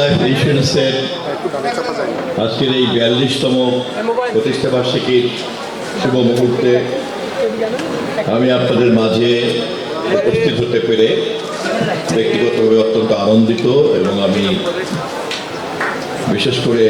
Life ইন্স্যুরেন্সের আজকের এই 42তম প্রতিষ্ঠা বার্ষিকীর শুভ মুহূর্তে আমি আপনাদের মাঝে উপস্থিত হতে পেরে ব্যক্তিগতভাবে অত্যন্ত আনন্দিত এবং আমি বিশেষ করে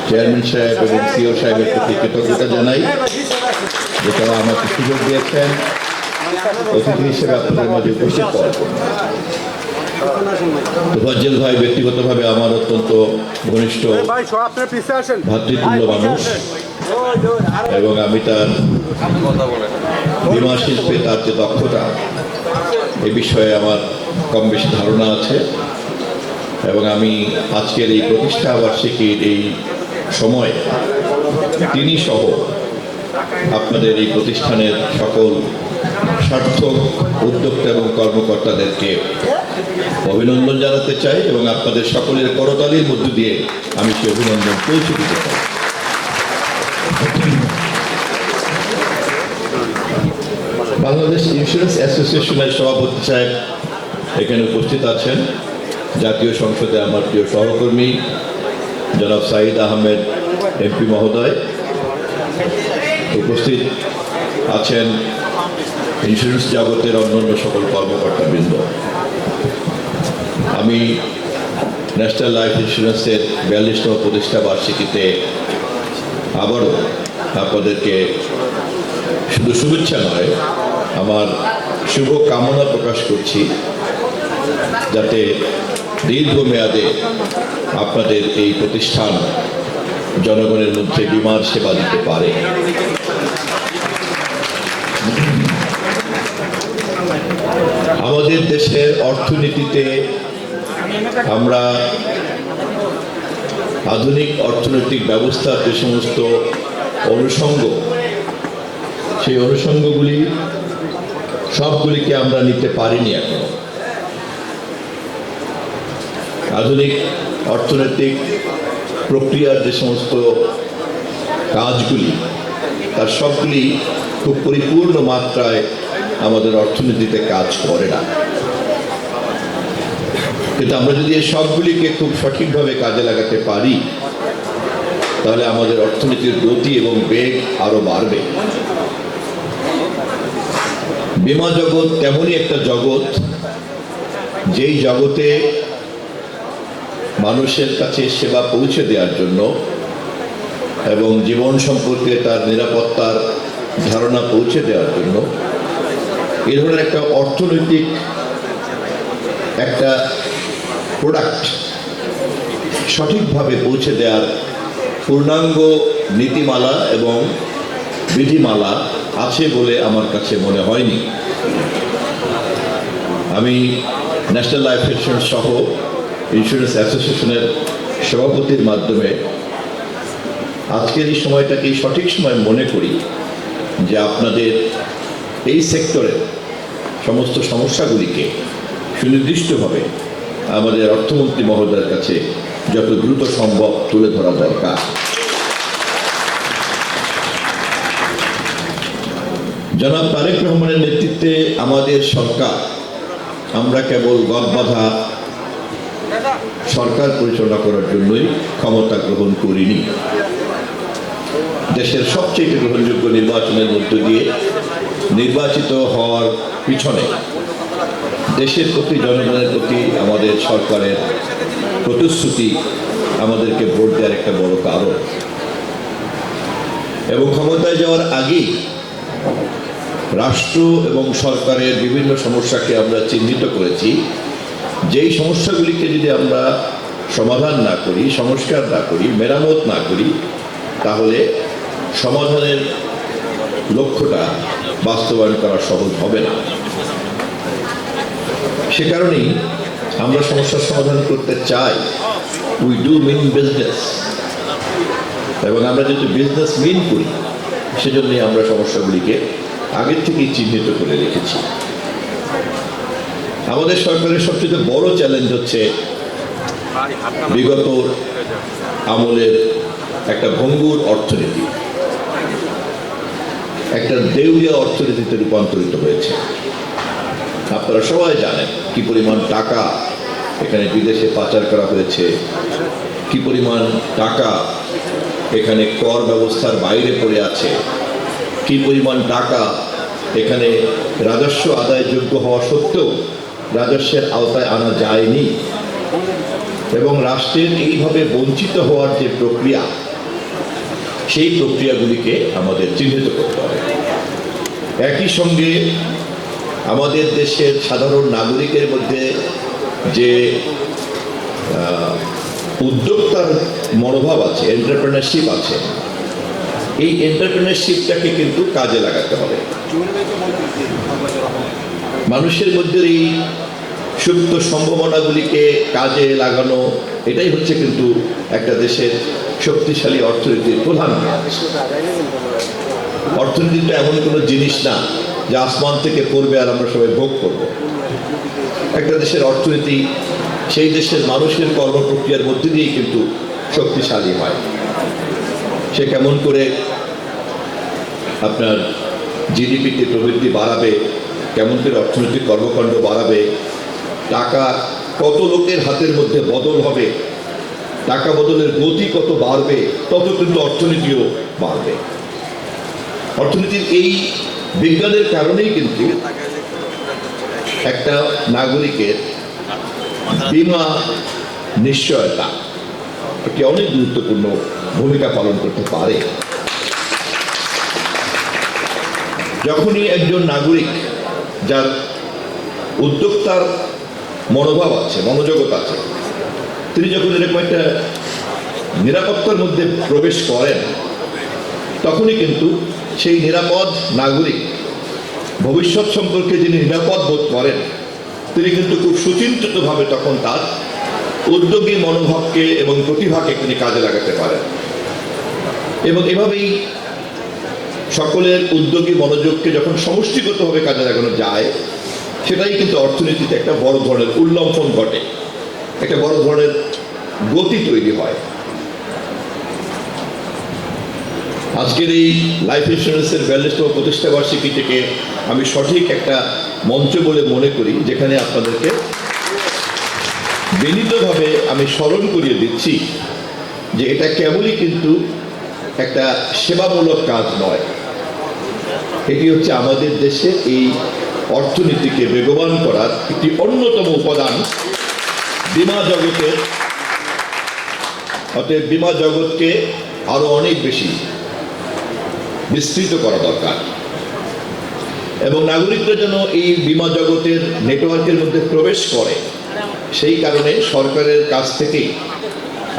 চেয়ারম্যান সাহেব এবং সিও সাহেবের প্রতি কৃতজ্ঞতা জানাই যে তারা আমাকে সুযোগ দিয়েছেন অতিথি হিসেবে আপনাদের মাঝে উপস্থিত হওয়ার জন্য। তোফাজ্জল ভাই ব্যক্তিগতভাবে আমার অত্যন্ত ঘনিষ্ঠ ভাতৃতুল্য মানুষ এবং আমি তার বীমা শিল্পে তার যে দক্ষতা এ বিষয়ে আমার কম বেশি ধারণা আছে এবং আমি আজকের এই প্রতিষ্ঠা বার্ষিকীর এই সময় তিনি সহ আপনাদের এই প্রতিষ্ঠানের সকল সার্থক উদ্যোক্তা এবং কর্মকর্তাদেরকে অভিনন্দন জানাতে চাই এবং আপনাদের সকলের করতালির মধ্য দিয়ে আমি সেই অভিনন্দন পৌঁছে দিতে চাই। বাংলাদেশ ইন্স্যুরেন্স অ্যাসোসিয়েশনের সভাপতি সাহেব এখানে উপস্থিত আছেন, জাতীয় সংসদে আমার প্রিয় সহকর্মী জনাব সাঈদ আহমেদ এমপি মহোদয় উপস্থিত আছেন, ইন্স্যুরেন্স জগতের অন্যান্য সকল কর্মকর্তাবৃন্দ। আমি ন্যাশনাল লাইফ ইন্স্যুরেন্সের 42তম প্রতিষ্ঠা বার্ষিকীতে আবারও আপনাদেরকে শুধু শুভেচ্ছা নয়, আমার শুভ কামনা প্রকাশ করছি যাতে দীর্ঘমেয়াদে আপনাদের এই প্রতিষ্ঠান জনগণের মধ্যে বীমার সেবা দিতে পারে। আমাদের দেশের অর্থনীতিতে আমরা আধুনিক অর্থনৈতিক ব্যবস্থার যে সমস্ত অনুষঙ্গ, সেই অনুষঙ্গগুলি সবগুলিকে আমরা নিতে পারিনি এখনো। আধুনিক অর্থনৈতিক প্রক্রিয়ার যে সমস্ত কাজগুলি তার সবগুলি খুব পরিপূর্ণ মাত্রায় আমাদের অর্থনীতিতে কাজ করে না, কিন্তু আমরা যদি এই সবগুলিকে খুব সঠিকভাবে কাজে লাগাতে পারি তাহলে আমাদের অর্থনীতির গতি এবং বেগ আরো বাড়বে। বীমা জগৎ তেমনই একটা জগৎ যেই জগতে মানুষের কাছে সেবা পৌঁছে দেওয়ার জন্য এবং জীবন সম্পর্কে তার নিরাপত্তার ধারণা পৌঁছে দেওয়ার জন্য এ ধরনের একটা অর্থনৈতিক একটা প্রোডাক্ট সঠিকভাবে পৌঁছে দেওয়ার পূর্ণাঙ্গ নীতিমালা এবং বিধিমালা আছে বলে আমার কাছে মনে হয়নি। আমি ন্যাশনাল লাইফ ইন্স্যুরেন্স সহ ইন্স্যুরেন্স অ্যাসোসিয়েশনের সভাপতির মাধ্যমে আজকের এই সময়টাকে সঠিক সময় মনে করি যে আপনাদের এই সেক্টরের সমস্ত সমস্যাগুলিকে সুনির্দিষ্টভাবে আমাদের অর্থমন্ত্রী মহোদয়ের কাছে যত দ্রুত সম্ভব তুলে ধরা দরকার। জনাব তারেক রহমানের নেতৃত্বে আমাদের সরকার, আমরা কেবল গদবাঁধা সরকার পরিচালনা করার জন্যই ক্ষমতা গ্রহণ করিনি। দেশের সবচেয়ে গ্রহণযোগ্য নির্বাচনের মধ্য দিয়ে নির্বাচিত হওয়ার পিছনে দেশের প্রতি, জনগণের প্রতি আমাদের সরকারের প্রতিশ্রুতি আমাদেরকে ভোট দেওয়ার একটা বড় কারণ। এবং ক্ষমতায় যাওয়ার আগেই রাষ্ট্র এবং সরকারের বিভিন্ন সমস্যাকে আমরা চিহ্নিত করেছি, যেই সমস্যাগুলিকে যদি আমরা সমাধান না করি, সংস্কার না করি, মেরামত না করি, তাহলে সমাধানের লক্ষ্যটা বাস্তবায়ন করা সহজ হবে না। সে কারণেই আমরা সমস্যার সমাধান করতে চাই। উই ডু মিন বিজনেস, এবং আমরা যেহেতু বিজনেস মিন করি সেজন্যই আমরা সমস্যাগুলিকে আগের থেকেই চিহ্নিত করে রেখেছি। আমাদের সরকারের সবচেয়ে বড় চ্যালেঞ্জ হচ্ছে বিগত আমলের একটা ভঙ্গুর অর্থনীতি, একটা দেউলিয়া অর্থনীতিতে রূপান্তরিত হয়েছে। আপনারা সবাই জানেন কি পরিমাণ টাকা এখানে বিদেশে পাচার করা হয়েছে, কি পরিমাণ টাকা এখানে কর ব্যবস্থার বাইরে পড়ে আছে, কি পরিমাণ টাকা এখানে রাজস্ব আদায়যোগ্য হওয়া সত্ত্বেও রাজস্বের আওতায় আনা যায়নি, এবং রাষ্ট্রের এইভাবে বঞ্চিত হওয়ার যে প্রক্রিয়া, সেই প্রক্রিয়াগুলিকে আমাদের চিহ্নিত করতে হবে। একই সঙ্গে আমাদের দেশের সাধারণ নাগরিকের মধ্যে যে উদ্যোক্তার মনোভাব আছে, এন্টারপ্রেনারশিপ আছে, এই এন্টারপ্রেনারশিপটাকে কিন্তু কাজে লাগাতে হবে। মানুষের মধ্যে এই সুপ্ত সম্ভাবনাগুলিকে কাজে লাগানো, এটাই হচ্ছে কিন্তু একটা দেশের শক্তিশালী অর্থনীতির প্রধান কাজ। অর্থনীতিটা এমন কোনো জিনিস না যে আসমান থেকে পড়বে আর আমরা সবাই ভোগ করব। একটা দেশের অর্থনীতি সেই দেশের মানুষের কর্মপ্রক্রিয়ার মধ্যে দিয়েই কিন্তু শক্তিশালী হয়। সে কেমন করে আপনার জিডিপিতে প্রবৃদ্ধি বাড়াবে, কেমন করে অর্থনৈতিক কর্মকাণ্ড বাড়াবে, টাকা কত লোকের হাতের মধ্যে বদল হবে, টাকা বদলের গতি কত বাড়বে, তত কিন্তু অর্থনীতিও বাড়বে। অর্থনীতির এই বিজ্ঞানের কারণেই কিন্তু একটা নাগরিকের বীমা নিশ্চয়তা এটি অনেক গুরুত্বপূর্ণ ভূমিকা পালন করতে পারে। যখনই একজন নাগরিক যার উদ্যোক্তার মনোভাব আছে, মনোজগৎ আছে, তিনি যখন এরকম একটা নিরাপত্তার মধ্যে প্রবেশ করেন, তখনই কিন্তু সেই নিরাপদ নাগরিক, ভবিষ্যৎ সম্পর্কে যিনি নিরাপদ বোধ করেন, তিনি কিন্তু খুব সুচিন্তিতভাবে তখন তার উদ্যোগী মনোভাবকে এবং প্রতিভাকে তিনি কাজে লাগাতে পারেন। এবং এভাবেই সকলের উদ্যোগী মনোযোগকে যখন সমষ্টিগতভাবে কাজে লাগানো যায়, সেটাই কিন্তু অর্থনীতিতে একটা বড় ধরনের উল্লম্ফন ঘটে, একটা বড় ধরনের গতি তৈরি হয়। আজকের এই লাইফ ইন্স্যুরেন্সের 42তম প্রতিষ্ঠা বার্ষিকী থেকে আমি সঠিক একটা মঞ্চ বলে মনে করি, যেখানে আপনাদেরকে বিনীতভাবে আমি স্মরণ করিয়ে দিচ্ছি যে এটা কেবলই কিন্তু একটা সেবামূলক কাজ নয়, এটি হচ্ছে আমাদের দেশে এই অর্থনীতিকে বেগবান করার একটি অন্যতম উপাদান বীমা জগতের। অতএব বীমা জগৎকে আরো অনেক বেশি বিস্তৃত করা দরকার, এবং নাগরিকরা যেন এই বীমা জগতের নেটওয়ার্কের মধ্যে প্রবেশ করে, সেই কারণে সরকারের কাছ থেকেই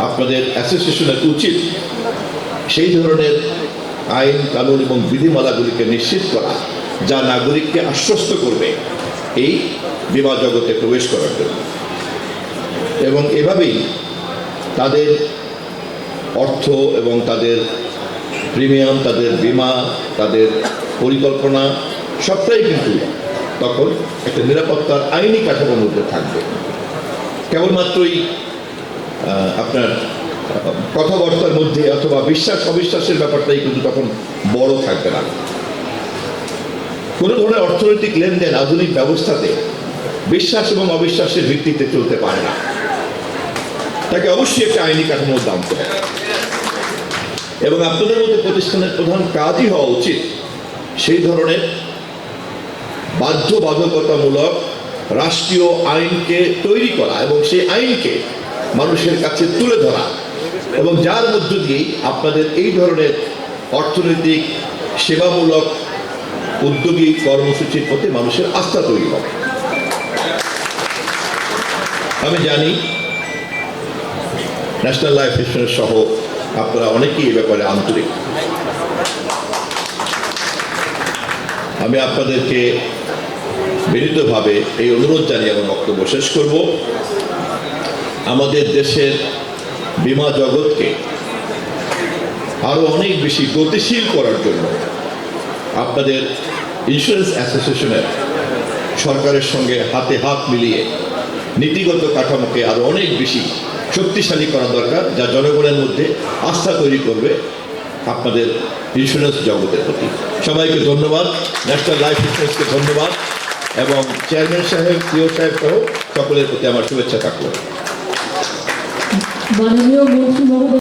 আপনাদের অ্যাসোসিয়েশনের উচিত সেই ধরনের আইন কানুন এবং বিধিমালাগুলিকে নিশ্চিত করা, যা নাগরিককে আশ্বস্ত করবে এই বীমা জগতে প্রবেশ করার জন্য, এবং এভাবেই তাদের অর্থ এবং তাদের প্রিমিয়াম, তাদের বীমা, তাদের পরিকল্পনা সবটাই কিন্তু তখন একটা নিরাপত্তার আইনি কাঠামোর মধ্যে থাকবে। কেবলমাত্রই আপনার কথাবার্তার মধ্যে অথবা বিশ্বাস অবিশ্বাসের ব্যাপারটাই কিন্তু তখন বড় থাকবে না। কোনো ধরনের অর্থনৈতিক লেনদেন আধুনিক ব্যবস্থাতে বিশ্বাস এবং অবিশ্বাসের ভিত্তিতে চলতে পারে না, তাকে অবশ্যই একটা আইনি কাঠামোর দাম হবে। এবং আপনাদের মধ্যে প্রতিষ্ঠানের প্রধান কাজই হওয়া উচিত সেই ধরনের বাধ্যবাধকতামূলক রাষ্ট্রীয় আইনকে তৈরি করা এবং সেই আইনকে মানুষের কাছে তুলে ধরা, এবং যার মধ্য দিয়েই আপনাদের এই ধরনের অর্থনৈতিক সেবামূলক উদ্যোগী কর্মসূচির প্রতি মানুষের আস্থা তৈরি হবে। আমি জানি ন্যাশনাল লাইফ ইন্স্যুরেন্স সহ আপনারা অনেকেই এই ব্যাপারে আন্তরিক। আমি আপনাদেরকে বিনীতভাবে এই অনুরোধ জানিয়ে আমার বক্তব্য শেষ করব। আমাদের দেশের বীমা জগৎকে আরো অনেক বেশি গতিশীল করার জন্য আপনাদের ইন্স্যুরেন্স অ্যাসোসিয়েশনের সরকারের সঙ্গে হাতে হাত মিলিয়ে নীতিগত কাঠামোকে আরো অনেক বেশি শক্তিশালী করা দরকার, যা জনগণের মধ্যে আস্থা তৈরি করবে আপনাদের ইন্স্যুরেন্স জগতের প্রতি। সবাইকে ধন্যবাদ, ন্যাশনাল লাইফ ইন্স্যুরেন্সকে ধন্যবাদ, এবং চেয়ারম্যান সাহেব, সিও সাহেব সহ সকলের প্রতি আমার শুভেচ্ছা থাকলো। মাননীয় মন্ত্রী মহোদয়